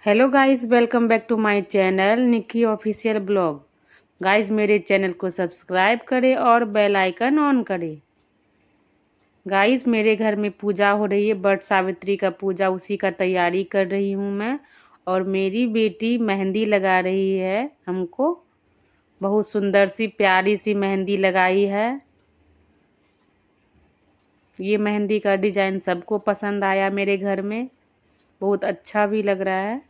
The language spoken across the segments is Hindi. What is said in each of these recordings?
Hello guys, welcome back to my channel Nikki official blog. Guys, मेरे चैनल को सब्सक्राइब करें और बेल आइकन ऑन करें। गाइस, मेरे घर में पूजा हो रही है, वट सावित्री का पूजा, उसी का तैयारी कर रही हूँ मैं। और मेरी बेटी मेहंदी लगा रही है हमको। बहुत सुंदर सी प्यारी सी मेहंदी लगाई है। ये मेहंदी का डिज़ाइन सबको पसंद आया मेरे घर में। बहुत अच्छा भी लग रहा है।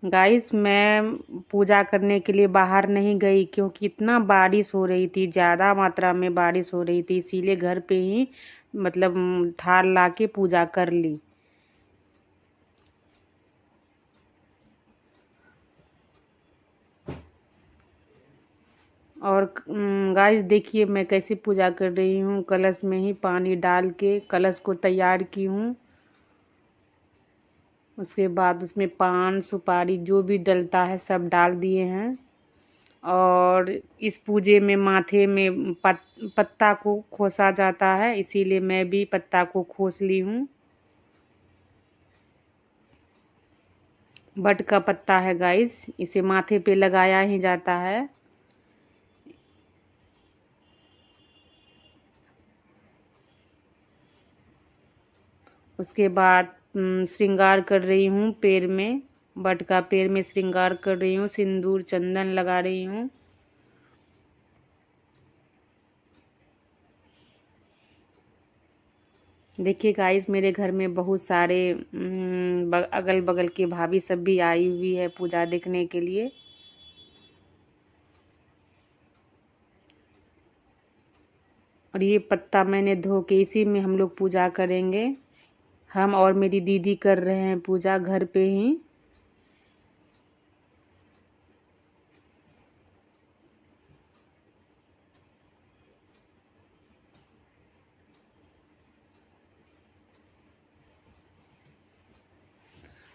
गाइस, मैं पूजा करने के लिए बाहर नहीं गई क्योंकि इतना बारिश हो रही थी, ज़्यादा मात्रा में बारिश हो रही थी, इसीलिए घर पे ही मतलब ठाल ला के पूजा कर ली। और गाइस, देखिए मैं कैसे पूजा कर रही हूँ। कलश में ही पानी डाल के कलश को तैयार की हूँ। उसके बाद उसमें पान सुपारी जो भी डलता है सब डाल दिए हैं। और इस पूजे में माथे में पत्ता को खोसा जाता है, इसीलिए मैं भी पत्ता को खोस ली हूँ। बट का पत्ता है गाइस, इसे माथे पे लगाया ही जाता है। उसके बाद श्रृंगार कर रही हूँ पैर में। बट का पैर में श्रृंगार कर रही हूँ, सिंदूर चंदन लगा रही हूँ। देखिए गाइस, मेरे घर में बहुत सारे अगल बगल के भाभी सब भी आई हुई है पूजा देखने के लिए। और ये पत्ता मैंने धो के इसी में हम लोग पूजा करेंगे। हम और मेरी दीदी कर रहे हैं पूजा घर पे ही।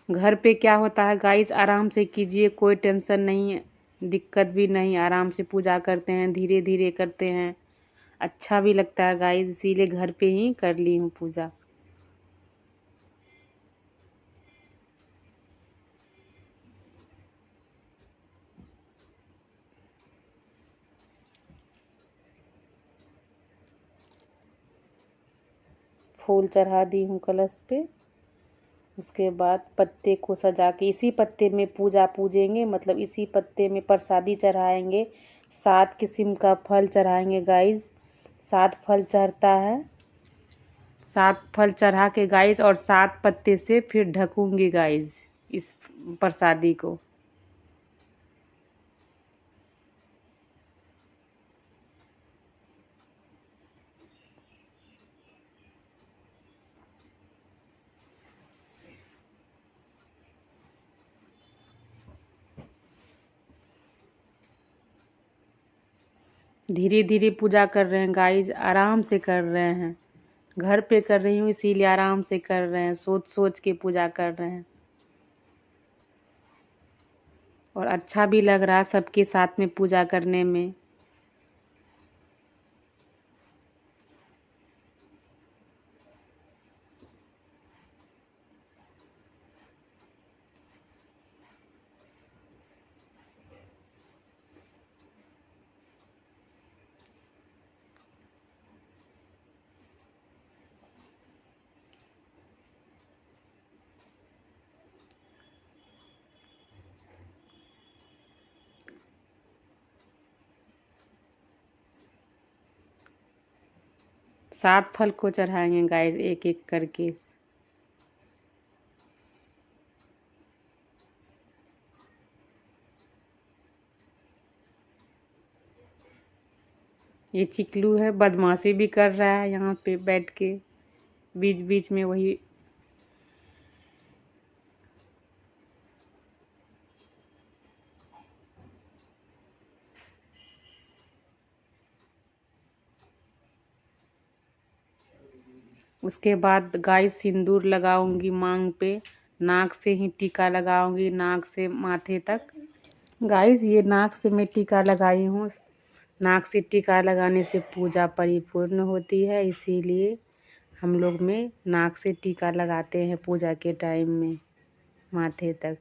घर पे क्या होता है गाइस, आराम से कीजिए, कोई टेंशन नहीं है, दिक्कत भी नहीं। आराम से पूजा करते हैं, धीरे धीरे करते हैं, अच्छा भी लगता है गाइस, इसीलिए घर पे ही कर ली हूँ पूजा। फूल चढ़ा दी हूँ कलश पे। उसके बाद पत्ते को सजा के इसी पत्ते में पूजा पूजेंगे, मतलब इसी पत्ते में प्रसादी चढ़ाएंगे। 7 किस्म का फल चढ़ाएंगे गाइस। 7 फल चढ़ता है। 7 फल चढ़ा के गाइस और 7 पत्ते से फिर ढकूंगी गाइस इस प्रसादी को। धीरे धीरे पूजा कर रहे हैं गाइस, आराम से कर रहे हैं। घर पे कर रही हूँ इसीलिए आराम से कर रहे हैं, सोच सोच के पूजा कर रहे हैं। और अच्छा भी लग रहा है सबके साथ में पूजा करने में। सात फल को चढ़ाएंगे गाइस एक एक करके। ये चिकलू है, बदमाशी भी कर रहा है यहाँ पे बैठ के बीच बीच में वही। उसके बाद गाइस सिंदूर लगाऊंगी मांग पे। नाक से ही टीका लगाऊंगी, नाक से माथे तक। गाइस, ये नाक से मैं टीका लगाई हूँ नाक से टीका लगाने से पूजा परिपूर्ण होती है, इसीलिए हम लोग में नाक से टीका लगाते हैं पूजा के टाइम में माथे तक।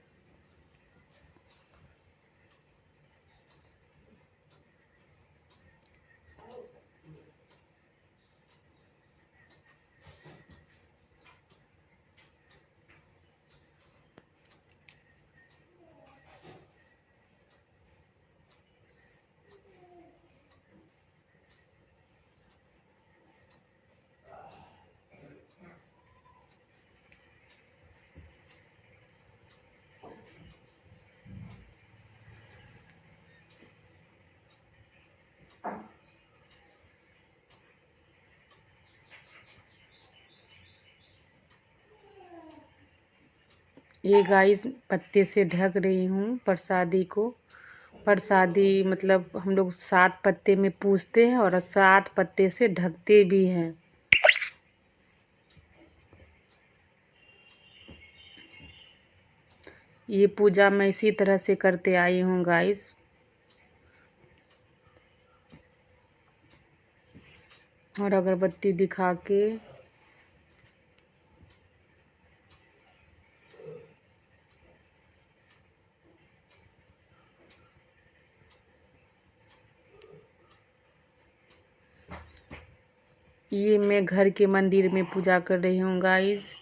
ये गाइस पत्ते से ढक रही हूँ प्रसादी को। प्रसादी मतलब हम लोग 7 पत्ते में पूजते हैं और 7 पत्ते से ढकते भी हैं। ये पूजा मैं इसी तरह से करते आई हूँ गाइस। और अगरबत्ती दिखा के ये मैं घर के मंदिर में पूजा कर रही हूँ गाइस।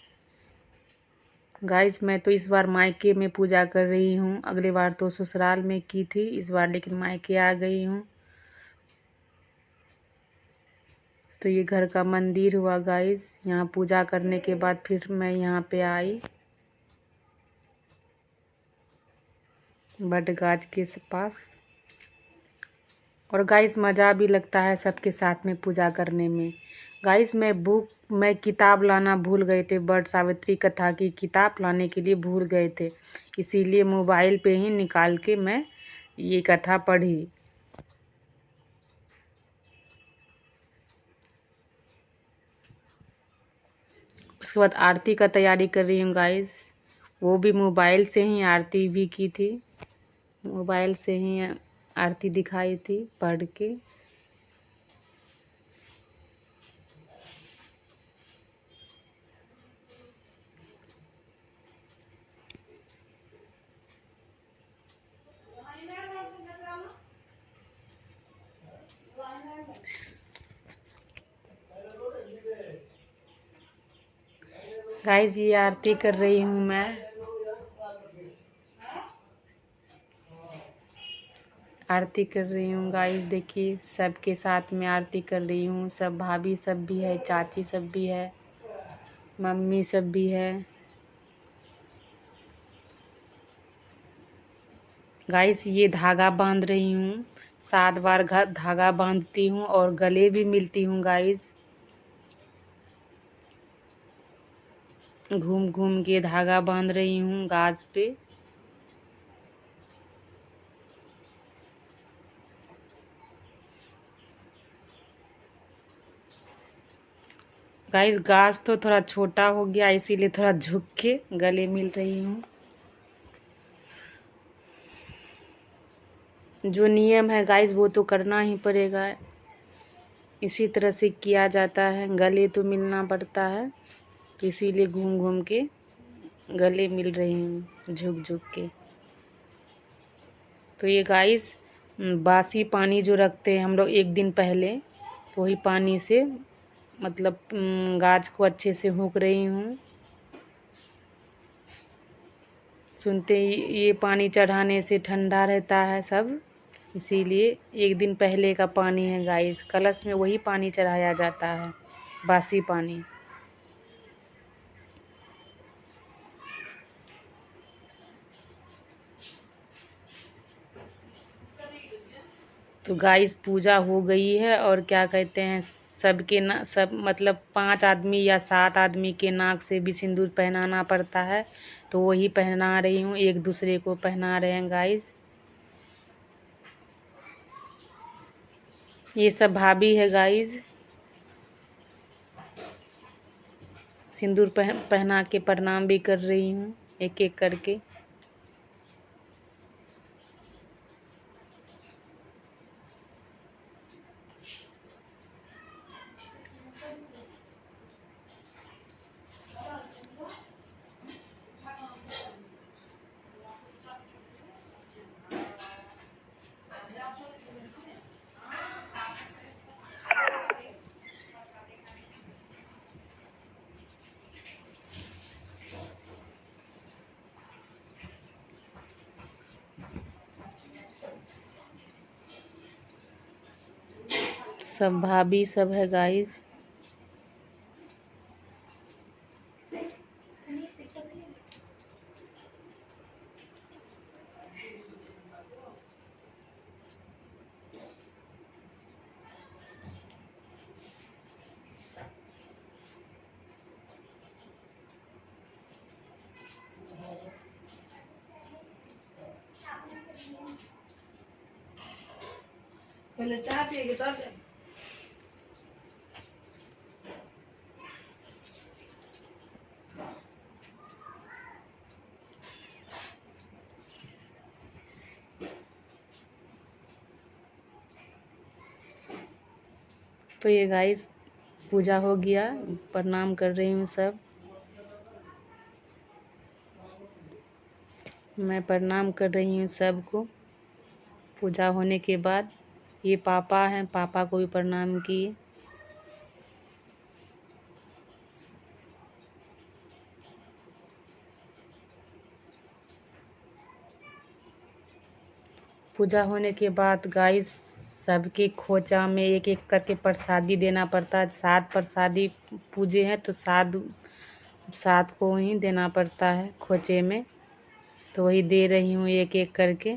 मैं तो इस बार मायके में पूजा कर रही हूँ। अगली बार तो ससुराल में की थी, इस बार लेकिन मायके आ गई हूँ। तो ये घर का मंदिर हुआ गाइस। यहाँ पूजा करने के बाद फिर मैं यहाँ पे आई बटगाछ के पास। और गाइस मज़ा भी लगता है सबके साथ में पूजा करने में। गाइस मैं किताब लाना भूल गए थे, वट सावित्री कथा की किताब लाने के लिए भूल गए थे, इसीलिए मोबाइल पे ही निकाल के मैं ये कथा पढ़ी। उसके बाद आरती का तैयारी कर रही हूँ गाइस। वो भी मोबाइल से ही आरती भी की थी, मोबाइल से ही आरती दिखाई थी पढ़ के। गाइस ये आरती कर रही हूँ मैं। आरती कर रही हूँ गाइस, देखिए सबके साथ में आरती कर रही हूँ। सब भाभी सब भी है, चाची सब भी है, मम्मी सब भी है। गाइस ये धागा बांध रही हूँ, 7 बार धागा बांधती हूँ और गले भी मिलती हूँ गाइस। घूम घूम के धागा बांध रही हूँ गाज पे। गाइस गाज तो थोड़ा छोटा हो गया, इसीलिए थोड़ा झुक के गले मिल रही हूँ। जो नियम है गाइस वो तो करना ही पड़ेगा, इसी तरह से किया जाता है, गले तो मिलना पड़ता है, तो इसीलिए घूम घूम के गले मिल रही हूँ झुक झुक के। तो ये गाइस बासी पानी जो रखते हैं हम लोग 1 दिन पहले, तो वही पानी से मतलब गाज को अच्छे से हूक रही हूँ। सुनते ही ये पानी चढ़ाने से ठंडा रहता है सब, इसीलिए 1 दिन पहले का पानी है गाइस। कलश में वही पानी चढ़ाया जाता है, बासी पानी। तो गाइस पूजा हो गई है और क्या कहते हैं सबके ना सब मतलब 5 आदमी या 7 आदमी के नाक से भी सिंदूर पहनाना पड़ता है, तो वही पहना रही हूँ, एक दूसरे को पहना रहे हैं गाइस। ये सब भाभी है गाइस। सिंदूर पहना के प्रणाम भी कर रही हूँ एक एक करके। सब भाभी सब है गाइस। पहले चाय पिएगी तब। तो ये गाइस पूजा हो गया, प्रणाम कर रही हूँ सब। मैं प्रणाम कर रही हूँ सबको पूजा होने के बाद। ये पापा हैं, पापा को भी प्रणाम किए। पूजा होने के बाद गाइस सबके खोचा में एक एक करके प्रसादी देना पड़ता है। 7 प्रसादी पूजे हैं तो 7 को ही देना पड़ता है खोचे में। तो वही दे रही हूँ एक एक करके।